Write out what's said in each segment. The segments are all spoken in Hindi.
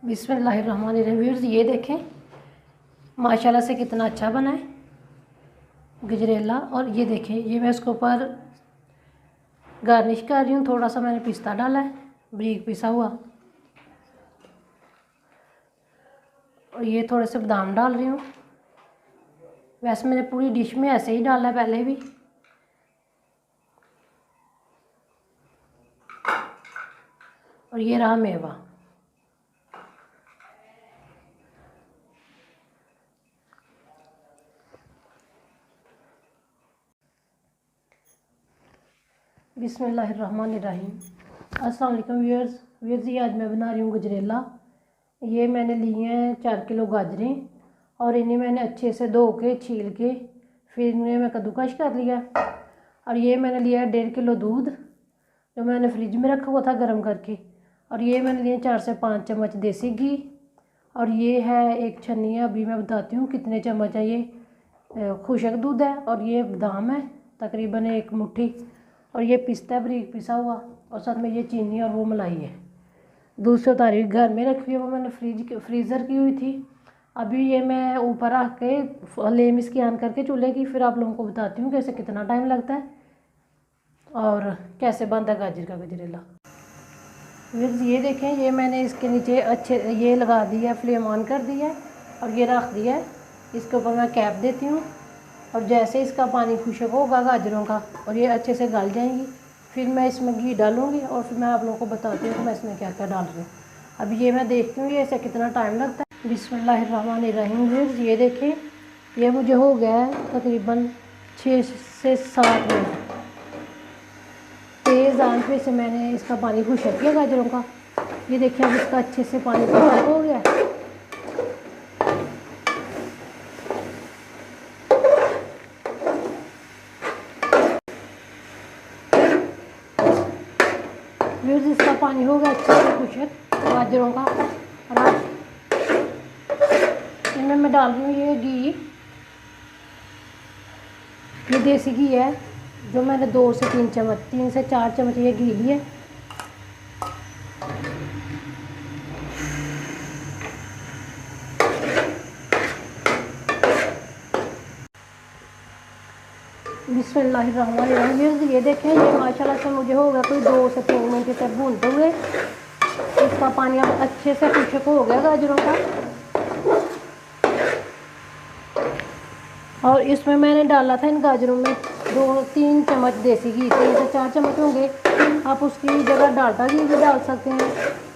बिस्मिल्लाहिर्रहमानिर्रहीम। व्यूअर्स ये देखें माशाल्लाह से कितना अच्छा बना है गजरेला। और ये देखें ये मैं इसके ऊपर गार्निश कर रही हूँ। थोड़ा सा मैंने पिस्ता डाला है बारीक पिसा हुआ, और ये थोड़े से बादाम डाल रही हूँ। वैसे मैंने पूरी डिश में ऐसे ही डाला है पहले भी। और ये रहा मेवा। बिस्मिल्लाहिर्रहमानिर्रहीम। अस्सलाम वालेकुम व्यूअर्स ये आज मैं बना रही हूँ गजरेला। ये मैंने लिए हैं 4 किलो गाजरें, और इन्हें मैंने अच्छे से धो के छील के फिर इन्हें मैं कद्दूकश कर लिया। और ये मैंने लिया है 1.5 किलो दूध जो मैंने फ्रिज में रखा हुआ था गर्म करके। और ये मैंने लिए 4 से 5 चम्मच देसी घी। और ये है एक छन्नी है, अभी मैं बताती हूँ कितने चम्मच है। ये खुशक दूध है, और ये बादाम है तकरीबन 1 मुट्ठी, और ये पिस्ता बारीक पिसा हुआ, और साथ में ये चीनी और वो मलाई है। दूसरी तारीख घर में रखी हुई है, वो मैंने फ्रीज़र की हुई थी। अभी ये मैं ऊपर रख के फ्लेम इसकी ऑन करके चूल्हे की, फिर आप लोगों को बताती हूँ कैसे कितना टाइम लगता है और कैसे बनता है गाजर का गजरेला। फिर ये देखें ये मैंने इसके नीचे अच्छे ये लगा दिया है, फ्लेम ऑन कर दिया है और ये रख दिया है। इसके ऊपर मैं कैप देती हूँ, और जैसे इसका पानी खुशक होगा गाजरों का और ये अच्छे से गल जाएंगी, फिर मैं इसमें घी डालूँगी और फिर मैं आप लोगों को बताती हूँ कि मैं इसमें क्या क्या डाल रही हूँ। अब ये मैं देखती हूँ ये ऐसे कितना टाइम लगता है। बिस्मिल्लाहिर्रहमानिर्रहीम। ये देखें ये मुझे हो गया है तकरीबन 6 से 7 मिनट। तेज़ आंच पे से मैंने इसका पानी खुशक किया गाजरों का। ये देखिए अब इसका अच्छे से पानी खुशक हो गया। फिर इसका पानी हो गया अच्छे से खुशक गाजरों का। और अब इनमें मैं डाल रही हूँ ये घी। ये देसी घी है जो मैंने 2 से 3 चम्मच 3 से 4 चम्मच ये घी लिए। बिस्मिल्लाहिर्रहमानिर्रहीम। ये देखें ये माशाल्लाह से मुझे हो गया कोई 2 से 3 मिनट तक भूनते हुए। इसका पानी अब अच्छे से खुशक हो गया गाजरों का। और इसमें मैंने डाला था इन गाजरों में 2-3 चम्मच देसी घी, 3 से 4 चम्मच होंगे। आप उसकी जगह डालडा घी भी डाल सकते हैं,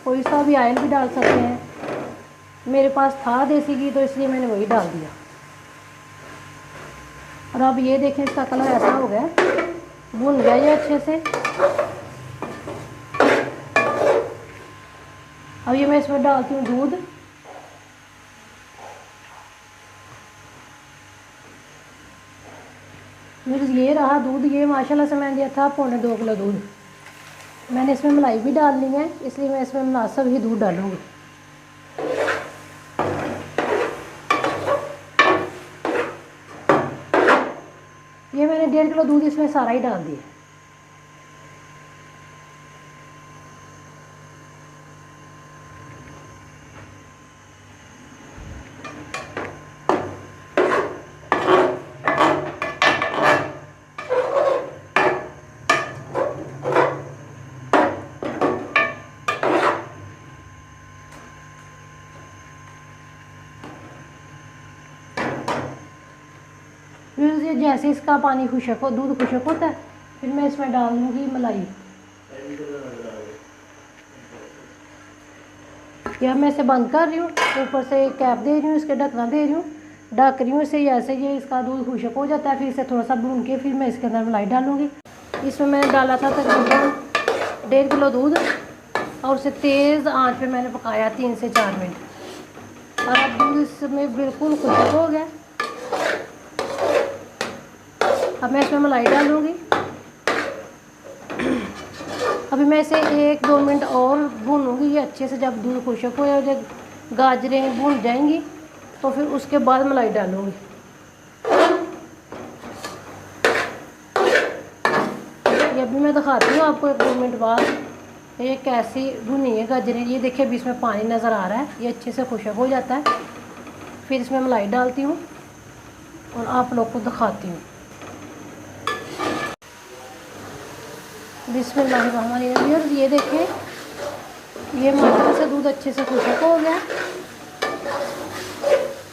कोई सा भी ऑयल भी डाल सकते हैं। मेरे पास था देसी घी तो इसलिए मैंने वही डाल दिया। और अब ये देखें इसका कलर ऐसा हो गया, भुन गया ये अच्छे से। अब ये मैं इसमें डालती हूँ दूध। मेरे ये रहा दूध। ये माशाल्लाह से मैंने दिया था 1.25 किलो दूध। मैंने इसमें मलाई भी डालनी है, इसलिए मैं इसमें मुनासिब ही दूध डालूँगी। ये मैंने 1.5 किलो दूध इसमें सारा ही डाल दिया। फिर ये जैसे इसका पानी खुशक हो दूध खुशक होता है, फिर मैं इसमें डाल दूँगी मलाई। या मैं इसे बंद कर रही हूँ, ऊपर से कैप दे रही हूँ, इसके ढकना दे रही हूँ, ढक रही हूँ इसे। ऐसे ये इसका दूध खुशक हो जाता है, फिर इसे थोड़ा सा भून के फिर मैं इसके अंदर मलाई डालूँगी। इसमें मैंने डाला था तकरीबन 1.5 किलो दूध, और उसे तेज़ आंच पे मैंने पकाया 3 से 4 मिनट। और अब दूध इसमें बिल्कुल खुशक हो गया। अब मैं इसमें मलाई डालूँगी। अभी मैं इसे 1-2 मिनट और भूनूँगी ये अच्छे से। जब दूध खुशक हो या जब गाजरें भून जाएंगी तो फिर उसके बाद मलाई डालूँगी। ये अभी मैं दिखाती हूँ आपको 1-2 मिनट बाद। ये कैसी भुनी है गाजरें। ये देखिए अभी इसमें पानी नज़र आ रहा है, ये अच्छे से खुशक हो जाता है। फिर इसमें मलाई डालती हूँ और आप लोग को दिखाती हूँ। बिस्मिल्लाहिर्रहमानिर्रहीम। ये देखें, ये माशाल्लाह से दूध अच्छे से खुशक हो गया।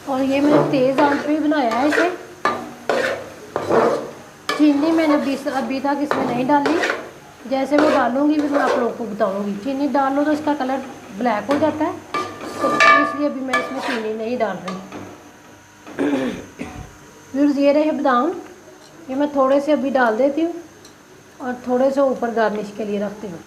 और ये मैंने तेज़ आंच पे बनाया है इसे। चीनी मैंने अभी तक इसमें नहीं डाली, जैसे वो डालूंगी फिर मैं आप लोगों को बताऊंगी। चीनी डाल लो तो इसका कलर ब्लैक हो जाता है, तो इसलिए अभी मैं इसमें चीनी नहीं डाल रही। फिर ये रहे बादाम, ये मैं थोड़े से अभी डाल देती हूँ और थोड़े से ऊपर गार्निश के लिए रखती हूँ।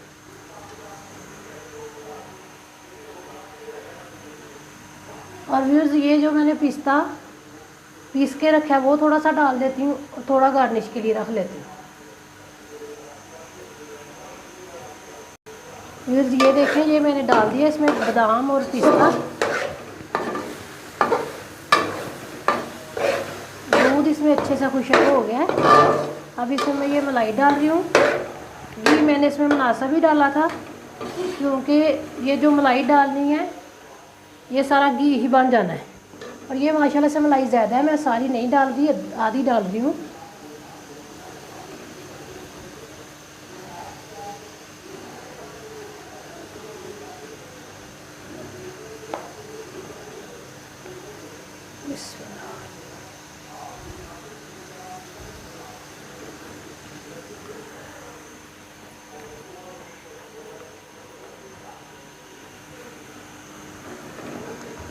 और व्यूज़ ये जो मैंने पिस्ता पीस के रखा है वो थोड़ा सा डाल देती हूँ और थोड़ा गार्निश के लिए रख लेती हूँ। व्यूज़ ये देखें, ये मैंने डाल दिया इसमें बादाम और पिस्ता। दूध इसमें अच्छे से खुशक हो गया है। अब इसमें मैं ये मलाई डाल रही हूँ। घी मैंने इसमें मुनासा भी डाला था, क्योंकि ये जो मलाई डालनी है ये सारा घी ही बन जाना है। और ये माशाल्लाह से मलाई ज़्यादा है, मैं सारी नहीं डाल रही, आधी डाल रही हूँ।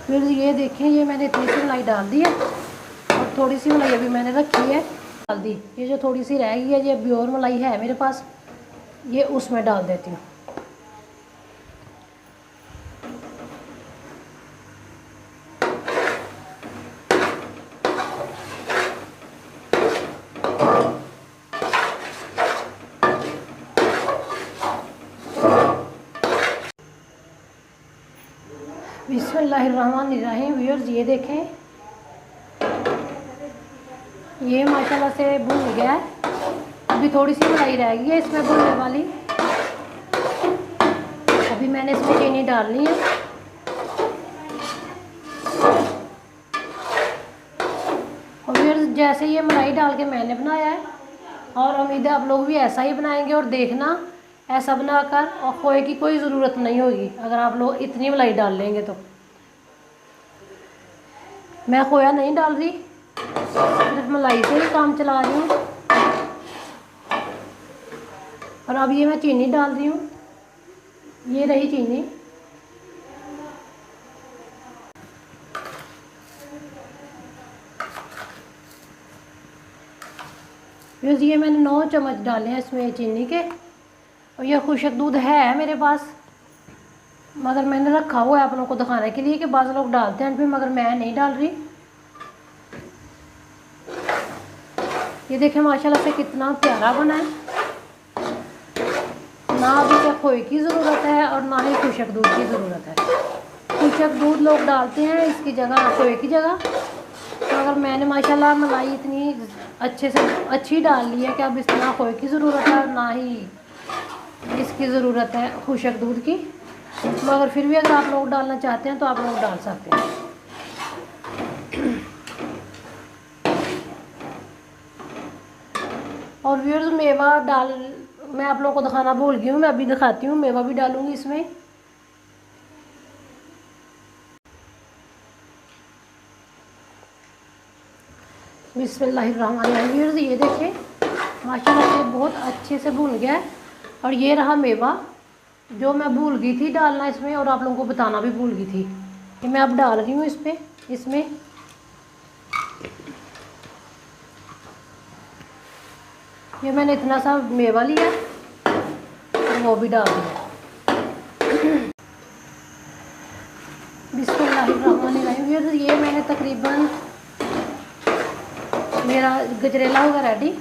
फिर ये देखें, ये मैंने इतनी सी मलाई डाल दी है और थोड़ी सी मलाई अभी मैंने रखी है डाल दी। ये जो थोड़ी सी रह गई है, ये अभी और मलाई है मेरे पास, ये उसमें डाल देती हूँ। बिस्मिल्लाहिर्रहमानिर्रहीम। व्यूअर्स ये देखें, ये माशाल्लाह से भुन गया है। अभी थोड़ी सी मलाई रह गई है इसमें भुनने वाली। अभी मैंने इसमें चीनी डालनी है। और व्यूअर्स जैसे ये मलाई डाल के मैंने बनाया है, और उम्मीद है आप लोग भी ऐसा ही बनाएंगे। और देखना, ऐसा बनाकर और खोए की कोई ज़रूरत नहीं होगी अगर आप लोग इतनी मलाई डाल लेंगे तो। मैं खोया नहीं डाल रही, सिर्फ मलाई से ही काम चला रही हूँ। और अब ये मैं चीनी डाल रही हूँ, ये रही चीनी। यूज़ ये मैंने 9 चम्मच डाले हैं इसमें चीनी के। और यह खुशक दूध है मेरे पास, मगर मैंने रखा हुआ है आप लोगों को दिखाने के लिए कि बाज़ लोग डालते हैं फिर, मगर मैं नहीं डाल रही। ये देखें माशाल्लाह से कितना प्यारा बना है। ना अभी तक खोए की ज़रूरत है और ना ही खुशक दूध की ज़रूरत है। खुशक दूध लोग डालते हैं इसकी जगह, खोए की जगह। तो अगर मैंने माशाल्लाह मलाई इतनी अच्छे से अच्छी डाल ली है कि अब इतना खोए की ज़रूरत है और ना ही इसकी ज़रूरत है खुशक दूध की। मगर फिर भी अगर आप लोग डालना चाहते हैं तो आप लोग डाल सकते हैं। और व्यूअर्स मेवा डाल, मैं आप लोगों को दिखाना भूल गई हूँ, मैं अभी दिखाती हूँ। मेवा भी डालूँगी इसमें। बिस्मिल्लाहिर्रहमानिर्रहीम। व्यूअर्स ये देखें माशाल्लाह से बहुत अच्छे से भून गया है। और ये रहा मेवा जो मैं भूल गई थी डालना इसमें, और आप लोगों को बताना भी भूल गई थी। ये मैं अब डाल रही हूँ इसमें। ये मैंने इतना सा मेवा लिया और वो भी डाल दिया। बिस्मिल्लाहिर्रहमानिर्रहीम। ये मैंने तकरीबन, मेरा गजरेला होगा रेडी।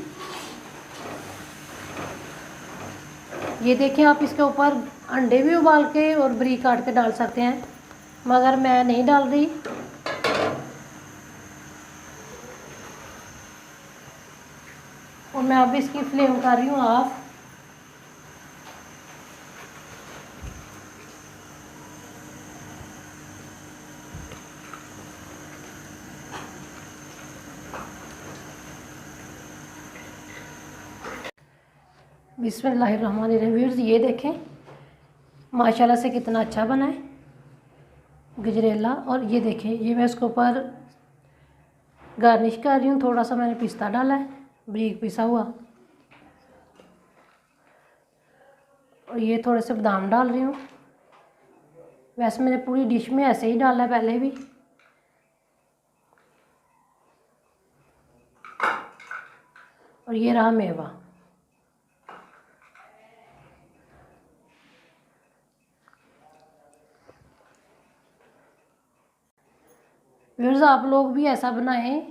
ये देखें, आप इसके ऊपर अंडे भी उबाल के और बरीक काट के डाल सकते हैं, मगर मैं नहीं डाल रही। और मैं अब इसकी फ्लेम कर रही हूँ ऑफ। बिस्मिल्लाहिर्रहमानिर्रहीम। व्यूअर्स ये देखें माशाल्लाह से कितना अच्छा बना है गजरेला। और ये देखें ये मैं इसके ऊपर गार्निश कर रही हूँ। थोड़ा सा मैंने पिस्ता डाला है बारीक पिसा हुआ, और ये थोड़े से बादाम डाल रही हूँ। वैसे मैंने पूरी डिश में ऐसे ही डाला है पहले भी। और ये रहा मेवा। व्यूअर्स आप लोग भी ऐसा बनाएं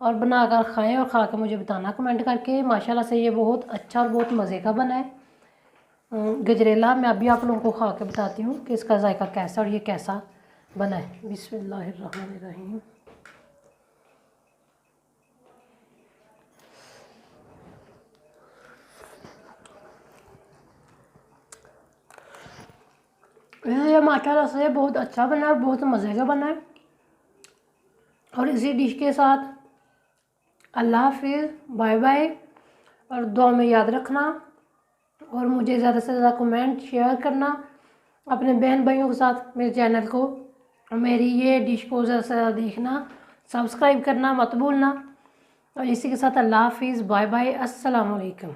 और बनाकर खाएं और खा के मुझे बताना कमेंट करके। माशाल्लाह से ये बहुत अच्छा और बहुत मज़े का बना है गजरेला। मैं अभी आप लोगों को खा के बताती हूँ कि इसका जायका कैसा और ये कैसा बना है। बिस्मिल्लाहिर्रहमानिर्रहीम। ये माशाल्लाह से बहुत अच्छा बना है और बहुत मज़े का बना है। और इसी डिश के साथ अल्लाह हाफिज़, बाय बाय। और दुआ में याद रखना और मुझे ज़्यादा से ज़्यादा कमेंट शेयर करना अपने बहन भाइयों के साथ। मेरे चैनल को और मेरी ये डिश को ज़्यादा से ज़्यादा देखना, सब्सक्राइब करना मत भूलना। और इसी के साथ अल्लाह हाफिज़, बाय बाय, अस्सलाम वालेकुम।